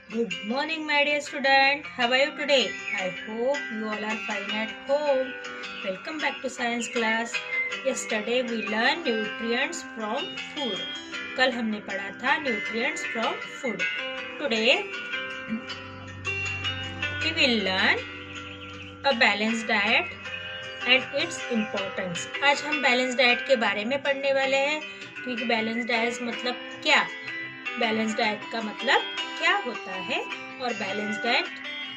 Good morning, my dear student. How are you today? I hope you all are fine at home. Welcome back to science class. Yesterday we learned nutrients from food. कल हमने पढ़ा था nutrients from food. Today we will learn a balanced diet and its importance. आज हम balanced diet के बारे में पढ़ने वाले हैं क्योंकि balanced diet मतलब क्या, बैलेंस डाइट का मतलब क्या होता है और बैलेंस डाइट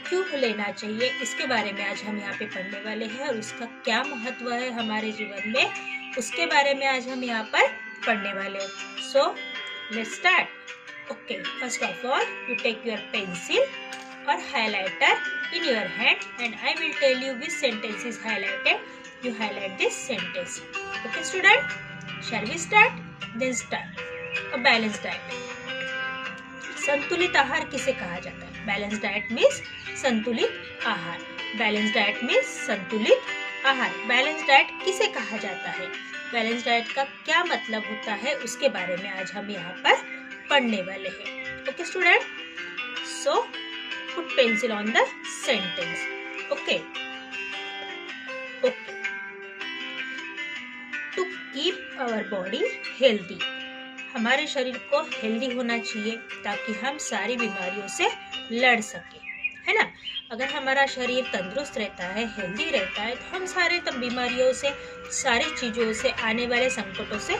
क्यों लेना चाहिए, इसके बारे में आज हम यहाँ पे पढ़ने वाले हैं और उसका क्या महत्व है हमारे जीवन में, उसके बारे में आज हम यहाँ पर पढ़ने वाले हैं. So let's start. Okay, first of all you take your pencil और highlighter in your hand and I will tell you which sentence is highlighted. You highlight this sentence. Okay student, shall we start? Then start. A balanced diet. संतुलित आहार किसे कहा जाता है? Balance diet means संतुलित आहार. Balance diet means संतुलित आहार. बैलेंस डाइट किसे कहा जाता है, बैलेंस डाइट का क्या मतलब होता है, उसके बारे में आज हम यहाँ पर पढ़ने वाले हैं. Okay student, so put pencil on the sentence. Okay, to keep our body healthy. हमारे शरीर को हेल्दी होना चाहिए ताकि हम सारी बीमारियों से लड़ सके, है ना. अगर हमारा शरीर तंदुरुस्त रहता है, हेल्दी रहता है, तो हम सारे बीमारियों से, सारी चीज़ों से, आने वाले संकटों से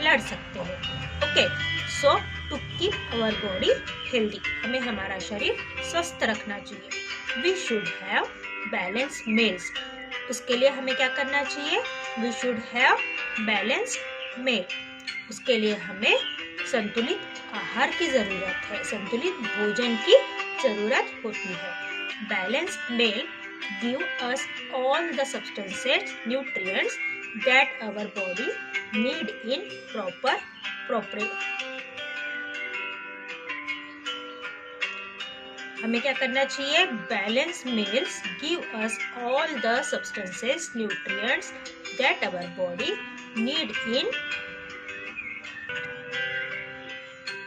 लड़ सकते हैं. Okay, so to keep our body healthy, हमें हमारा शरीर स्वस्थ रखना चाहिए. We should have balanced meals. उसके लिए हमें क्या करना चाहिए? We should have balanced meal. उसके लिए हमें संतुलित आहार की जरूरत है, संतुलित भोजन की जरूरत होती है. Balanced meal give us all the substances, nutrients that our body need in proper. हमें क्या करना चाहिए? Balanced meals give us all the substances, nutrients that our body need in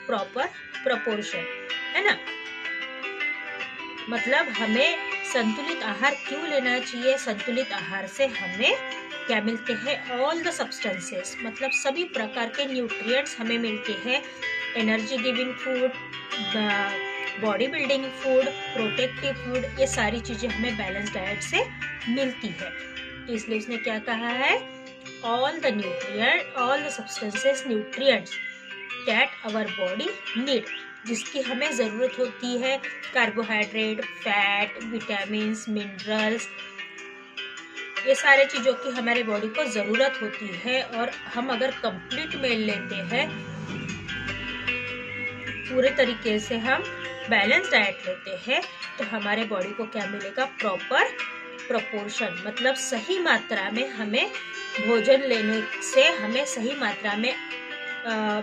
proper proportion, है ना. मतलब हमें संतुलित आहार क्यों लेना चाहिए? संतुलित आहार से हमें क्या मिलते हैं? ऑल द सब्सटेंसेस, मतलब सभी प्रकार के न्यूट्रिएंट्स हमें मिलते हैं. Energy giving food, body building food, protective food, ये सारी चीजें हमें बैलेंस डाइट से मिलती है. तो इसलिए उसने क्या कहा है? All the nutrient, all the substances, nutrients that our body need, जिसकी हमें ज़रूरत होती है. कार्बोहाइड्रेट, फैट, विटामिन्स, मिनरल्स, ये सारे चीज़ों की हमारे बॉडी को ज़रूरत होती है. और हम अगर कंप्लीट मील लेते हैं, पूरे तरीके से हम बैलेंस डाइट लेते हैं, तो हमारे बॉडी को क्या मिलेगा? प्रॉपर प्रपोर्शन, मतलब सही मात्रा में हमें भोजन लेने से हमें सही मात्रा में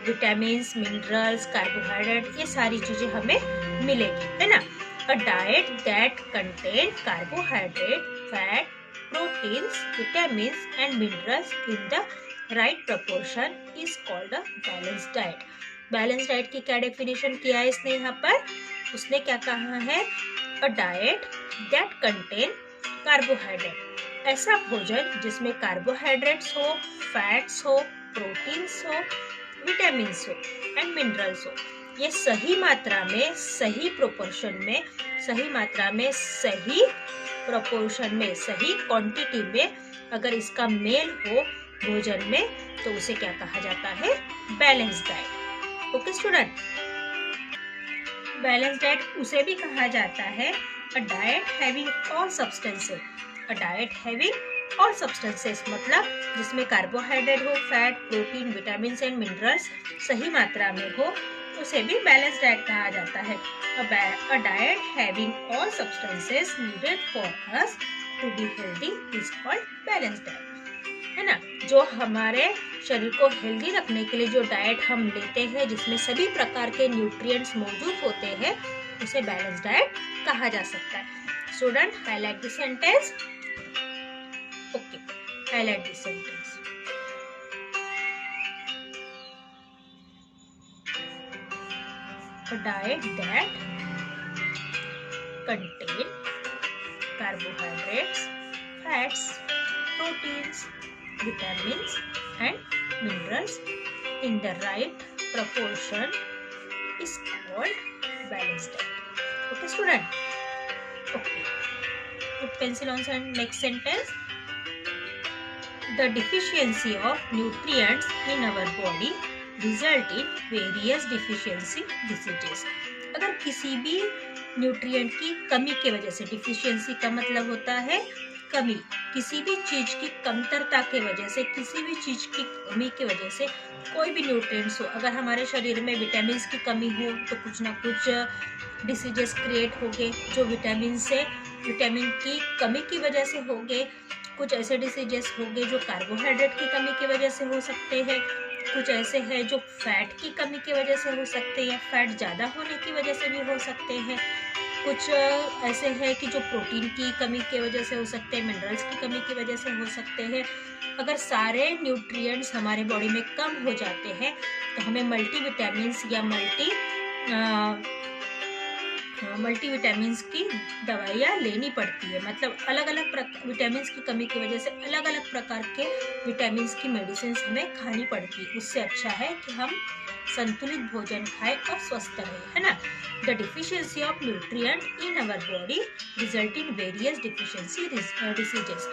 विटामिन्स, मिनरल्स, कार्बोहाइड्रेट, ये सारी चीजें हमें मिलेगी, है ना. A diet that contain carbohydrate, fat, proteins, vitamins and minerals in the right proportion is called a balance diet. Balance diet की क्या डेफिनेशन किया है इसने यहाँ पर? उसने क्या कहा है? A diet that contain carbohydrate, ऐसा भोजन जिसमें कार्बोहाइड्रेट्स हो, फैट्स हो, प्रोटीन्स हो, विटामिन्स हो एंड मिनरल्स हो. ये सही मात्रा में, सही प्रोपोर्शन में, सही मात्रा में, सही प्रोपोर्शन में, सही क्वांटिटी में अगर इसका मेल हो भोजन में, तो उसे क्या कहा जाता है? Balance diet. Okay student, balance diet उसे भी कहा जाता है a diet having all substances. A diet having और सब्सटेंसेस मतलब जिसमें कार्बोहाइड्रेट हो, fat, protein, vitamins and minerals सही मात्रा में हो, उसे भी बैलेंस डाइट कहा जाता है. A diet having all substances needed for us to be healthy is called balance diet, है ना. जो हमारे शरीर को हेल्दी रखने के लिए जो डाइट हम लेते हैं, जिसमें सभी प्रकार के न्यूट्रिएंट्स मौजूद होते हैं, उसे बैलेंस डाइट कहा जा सकता है. Student, highlight the sentence. Okay, highlight this sentence. A diet that contain carbohydrates, fats, proteins, vitamins and minerals in the right proportion is called balanced diet. Okay student? Okay. Put pencil on next sentence. The deficiency of nutrients in our body result in various deficiency diseases. अगर किसी भी nutrient की कमी की वजह से, deficiency का मतलब होता है कमी, किसी भी चीज की कमतरता की वजह से, किसी भी चीज की कमी की वजह से कोई भी न्यूट्रिएंट्स हो, अगर हमारे शरीर में विटामिन की कमी हो तो कुछ ना कुछ डिसीजेस क्रिएट होंगे जो विटामिन की कमी की वजह से होंगे। कुछ ऐसे डिसीजेस होंगे जो कार्बोहाइड्रेट की कमी की वजह से हो सकते हैं, कुछ ऐसे हैं जो फैट की कमी की वजह से हो सकते हैं, फैट ज़्यादा होने की वजह से भी हो सकते हैं, कुछ ऐसे हैं कि जो प्रोटीन की कमी की वजह से हो सकते हैं, मिनरल्स की कमी की वजह से हो सकते हैं। अगर सारे न्यूट्रिएंट्स हमारे बॉडी में कम हो जाते हैं तो हमें मल्टीविटामिन्स या मल्टीविटामिन्स की दवाइयाँ लेनी पड़ती है। मतलब अलग अलग विटामिन्स की कमी की वजह से अलग अलग प्रकार के विटामिन्स की मेडिसिन हमें खानी पड़ती है। उससे अच्छा है कि हम संतुलित भोजन खाएं और स्वस्थ रहें, है ना। The deficiency of nutrient in our body result in various deficiency diseases.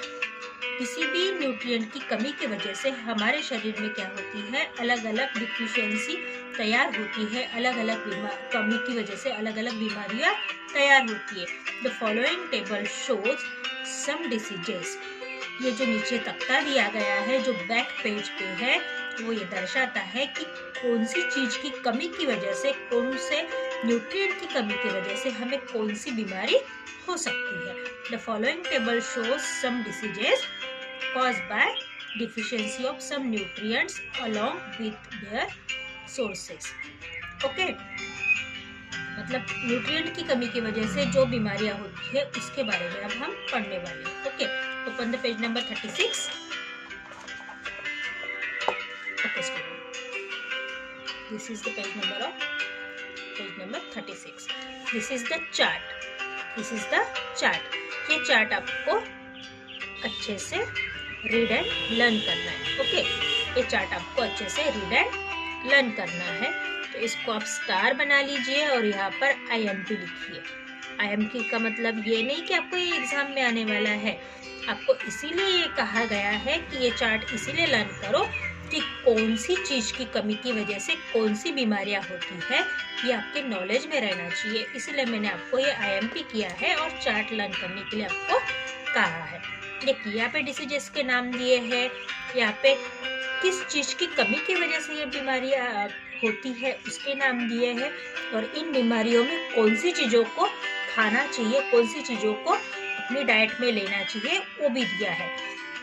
किसी भी न्यूट्रिएंट की कमी की वजह से हमारे शरीर में क्या होती है, अलग अलग डिफिशियंसी तैयार होती है, अलग अलग कमी की वजह से अलग अलग बीमारियां तैयार होती है। The following table shows some diseases. ये जो नीचे तख्ता दिया गया है जो बैक पेज पे है वो ये दर्शाता है कि कौन सी चीज की कमी की वजह से, कौन से न्यूट्रिएंट की कमी की वजह से हमें कौन सी बीमारी हो सकती है। The following table shows some diseases caused by deficiency of some nutrients along with their sources. Okay? मतलब न्यूट्रिएंट की कमी की वजह से जो बीमारियां होती है उसके बारे में अब हम पढ़ने वाले हैं। Okay, open the page number 36. Okay, student. This is the page number 36. This is the chart. ये चार्ट आपको अच्छे से रीड एंड लर्न करना है। ओके, ये चार्ट आपको अच्छे से रीड एंड लर्न करना है। तो इसको आप स्टार बना लीजिए और यहाँ पर IMP लिखिए। IMP का मतलब ये नहीं कि आपको ये एग्जाम में आने वाला है, आपको इसीलिए ये कहा गया है कि ये चार्ट इसीलिए लर्न करो कि कौन सी चीज की कमी की वजह से कौन सी बीमारियां होती है, ये आपके नॉलेज में रहना चाहिए। इसलिए मैंने आपको ये IMP किया है और चार्ट लर्न करने के लिए आपको कहा है। देखिए यहाँ पे डिसीजेस के नाम दिए हैं, यहाँ पे किस चीज की कमी की वजह से ये बीमारियां होती है उसके नाम दिए हैं, और इन बीमारियों में कौन सी चीजों को खाना चाहिए, कौन सी चीजों को अपनी डाइट में लेना चाहिए वो भी दिया है।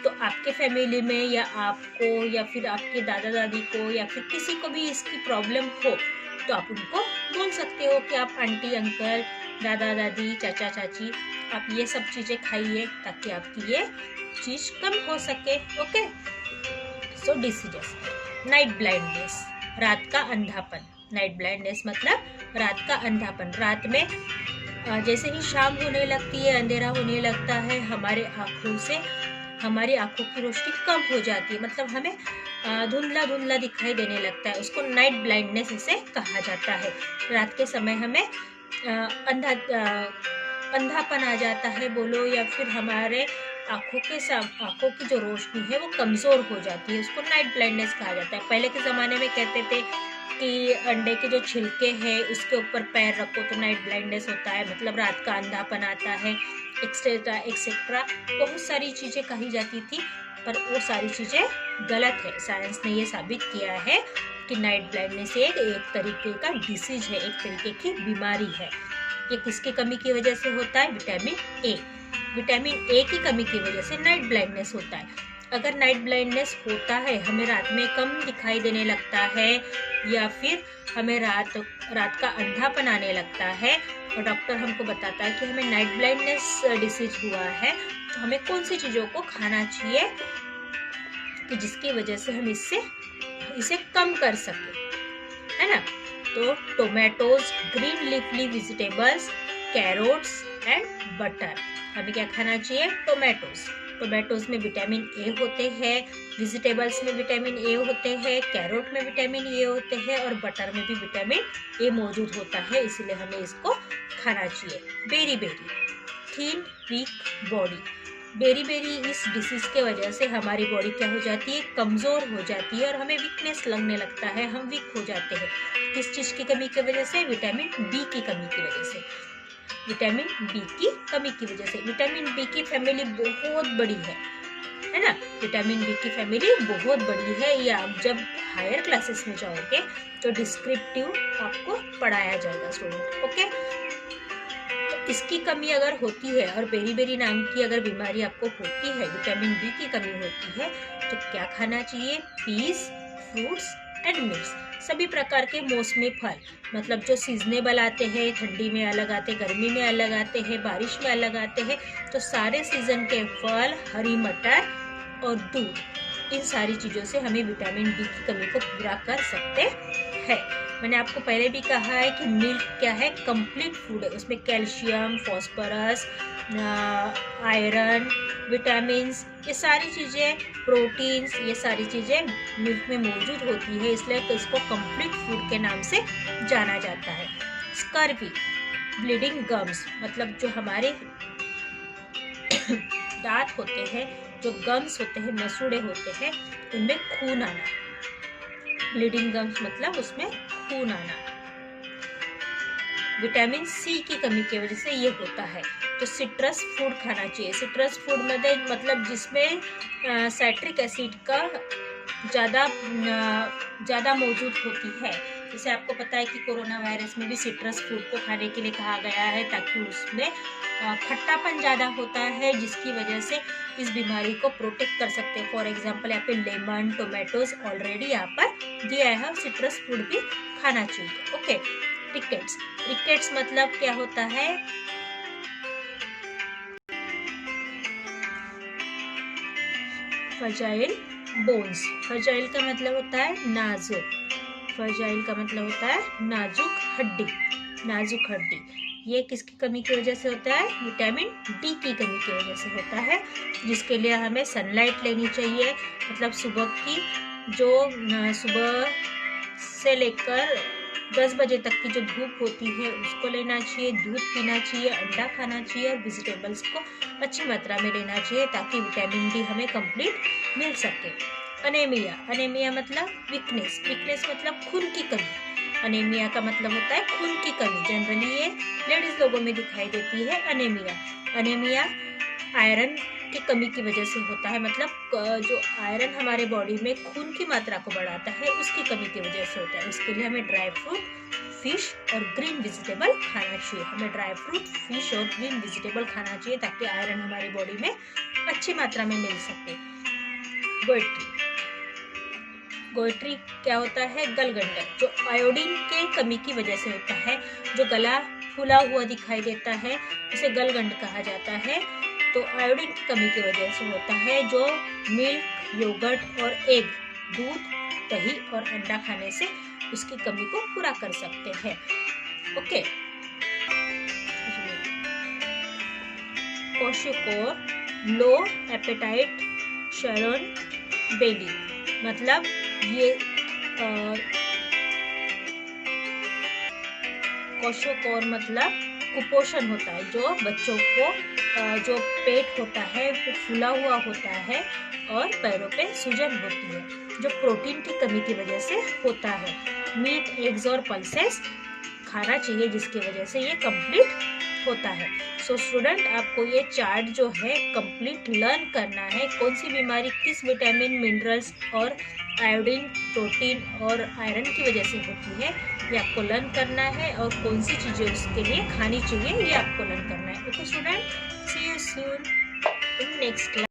तो आपके फैमिली में या आपको या फिर आपके दादा दादी को या फिर किसी को भी इसकी प्रॉब्लम हो तो आप उनको बोल सकते हो कि आप आंटी अंकल, दादा दादी, चाचा चाची, आप ये सब चीज़ें खाइए ताकि आपकी ये चीज़ कम हो सके। ओके, सो डिसीजेस। नाइट ब्लाइंडनेस, रात का अंधापन। नाइट ब्लाइंडनेस मतलब रात का अंधापन। रात में जैसे ही शाम होने लगती है, अंधेरा होने लगता है, हमारी आंखों की रोशनी कम हो जाती है, मतलब हमें धुंधला धुंधला दिखाई देने लगता है। उसको नाइट ब्लाइंडनेस इसे कहा जाता है। रात के समय हमें अंधापन आ जाता है बोलो, या फिर हमारे आंखों की जो रोशनी है वो कमज़ोर हो जाती है, उसको नाइट ब्लाइंडनेस कहा जाता है। पहले के ज़माने में कहते थे कि अंडे के जो छिलके हैं उसके ऊपर पैर रखो तो नाइट ब्लाइंडनेस होता है, मतलब रात का अंधापन आता है, एक्सेट्रा बहुत सारी चीज़ें कही जाती थी, पर वो सारी चीज़ें गलत है। साइंस ने ये साबित किया है कि नाइट ब्लाइंडनेस एक तरीके का डिसीज है, एक तरीके की बीमारी है। ये किसकी कमी की वजह से होता है? विटामिन ए की कमी की वजह से नाइट ब्लाइंडनेस होता है। अगर नाइट ब्लाइंडनेस होता है, हमें रात में कम दिखाई देने लगता है या फिर हमें रात का अंधापन आने लगता है और डॉक्टर हमको बताता है कि हमें नाइट ब्लाइंडनेस डिसीज हुआ है, तो हमें कौन सी चीज़ों को खाना चाहिए कि जिसकी वजह से हम इसे कम कर सकें, है ना। तो tomatoes, green leafy vegetables, carrots, and butter. हमें क्या खाना चाहिए? टोमेटोज। टोमेटोज में विटामिन ए होते हैं, वेजिटेबल्स में विटामिन ए होते हैं, कैरोट में विटामिन ए होते हैं और बटर में भी विटामिन ए मौजूद होता है, इसलिए हमें इसको खाना चाहिए। Beriberi, thin weak body. Beriberi इस डिसीज के वजह से हमारी बॉडी क्या हो जाती है? कमज़ोर हो जाती है और हमें वीकनेस लगने लगता है, हम वीक हो जाते हैं। किस चीज़ की कमी की वजह से? विटामिन बी की कमी की वजह से। विटामिन बी की कमी की वजह से। विटामिन बी की फैमिली बहुत बड़ी है ना? विटामिन बी की फैमिली बहुत बड़ी है। ये आप जब हायर क्लासेस में जाओगे तो डिस्क्रिप्टिव आपको पढ़ाया जाएगा स्टूडेंट। ओके, तो इसकी कमी अगर होती है और बेरी बेरी नाम की अगर बीमारी आपको होती है, विटामिन बी की कमी होती है, तो क्या खाना चाहिए? Peas, fruits and milks. सभी प्रकार के मौसमी फल, मतलब जो सीजनेबल आते हैं, ठंडी में अलग आते, गर्मी में अलग आते हैं, बारिश में अलग आते हैं, तो सारे सीजन के फल, हरी मटर और दूध, इन सारी चीज़ों से हमें विटामिन डी की कमी को पूरा कर सकते हैं। मैंने आपको पहले भी कहा है कि मिल्क क्या है? कंप्लीट फूड है। उसमें कैल्शियम, फॉस्फोरस, आयरन, विटामिन्स, ये सारी चीज़ें, प्रोटीन्स, ये सारी चीज़ें मिल्क में मौजूद होती है, इसलिए तो इसको कंप्लीट फूड के नाम से जाना जाता है। स्कर्वी, ब्लीडिंग गम्स, मतलब जो हमारे दांत होते हैं, जो गम्स होते हैं, मसूड़े होते हैं, उनमें खून आना। ब्लीडिंग गम्स मतलब उसमें खून आना। विटामिन सी की कमी की वजह से ये होता है। तो सिट्रस फूड खाना चाहिए। सिट्रस फूड में मतलब जिसमें साइट्रिक एसिड का ज़्यादा मौजूद होती है। जैसे आपको पता है कि कोरोना वायरस में भी सिट्रस फूड को खाने के लिए कहा गया है, ताकि उसमें खट्टापन ज़्यादा होता है, जिसकी वजह से इस बीमारी को प्रोटेक्ट कर सकते हैं। फॉर एग्जांपल यहाँ पे लेमन, टोमेटोज ऑलरेडी यहाँ पर दिया है। सिट्रस फूड भी खाना चाहिए। Okay, rickets. रिकेट्स मतलब क्या होता है? Fragile bones. फ्रजाइल का मतलब होता है नाजुक। फ्रजाइल का मतलब होता है नाजुक हड्डी। नाजुक हड्डी ये किसकी कमी की वजह से होता है? विटामिन डी की कमी की वजह से होता है, जिसके लिए हमें सनलाइट लेनी चाहिए। मतलब सुबह की सुबह से लेकर 10 बजे तक की जो धूप होती है उसको लेना चाहिए। दूध पीना चाहिए, अंडा खाना चाहिए और वेजिटेबल्स को अच्छी मात्रा में लेना चाहिए, ताकि विटामिन डी हमें कंप्लीट मिल सके। अनेमिया। अनेमिया मतलब वीकनेस। वीकनेस मतलब खून की कमी। अनेमिया का मतलब होता है खून की कमी। जनरली ये लेडीज लोगों में दिखाई देती है अनेमिया। अनेमिया आयरन की कमी की वजह से होता है। मतलब जो आयरन हमारे बॉडी में खून की मात्रा को बढ़ाता है, उसकी कमी की वजह से होता है। इसके लिए हमें ड्राई फ्रूट, फिश और ग्रीन वेजिटेबल खाना चाहिए। हमें ड्राई फ्रूट, फिश और ग्रीन वेजिटेबल खाना चाहिए, ताकि आयरन हमारी बॉडी में अच्छी मात्रा में मिल सके। गोइट्री। गोइट्री क्या होता है? गलगंडक, जो आयोडीन के कमी की वजह से होता है। जो गला फूला हुआ दिखाई देता है उसे गलगंड कहा जाता है। तो आयोडीन की कमी की वजह से होता है, जो मिल्क, योगर्ट और एग, दूध, दही और अंडा खाने से उसकी कमी को पूरा कर सकते हैं। ओके, क्वाशियोकोर, लो एपेटाइट, शैरन बेली, मतलब ये क्वाशियोकोर मतलब कुपोषण होता है। जो बच्चों को जो पेट होता है वो फूला हुआ होता है और पैरों पे सूजन होती है, जो प्रोटीन की कमी की वजह से होता है। मीट, एग्स और पल्सेस खाना चाहिए, जिसकी वजह से ये कंप्लीट होता है। सो स्टूडेंट, आपको ये चार्ट जो है कंप्लीट लर्न करना है। कौन सी बीमारी किस विटामिन, मिनरल्स और आयोडीन, प्रोटीन और आयरन की वजह से होती है, ये आपको लर्न करना है। और कौन सी चीज़ें उसके लिए खानी चाहिए, ये आपको लर्न करना है। Okay student, see you soon in next class.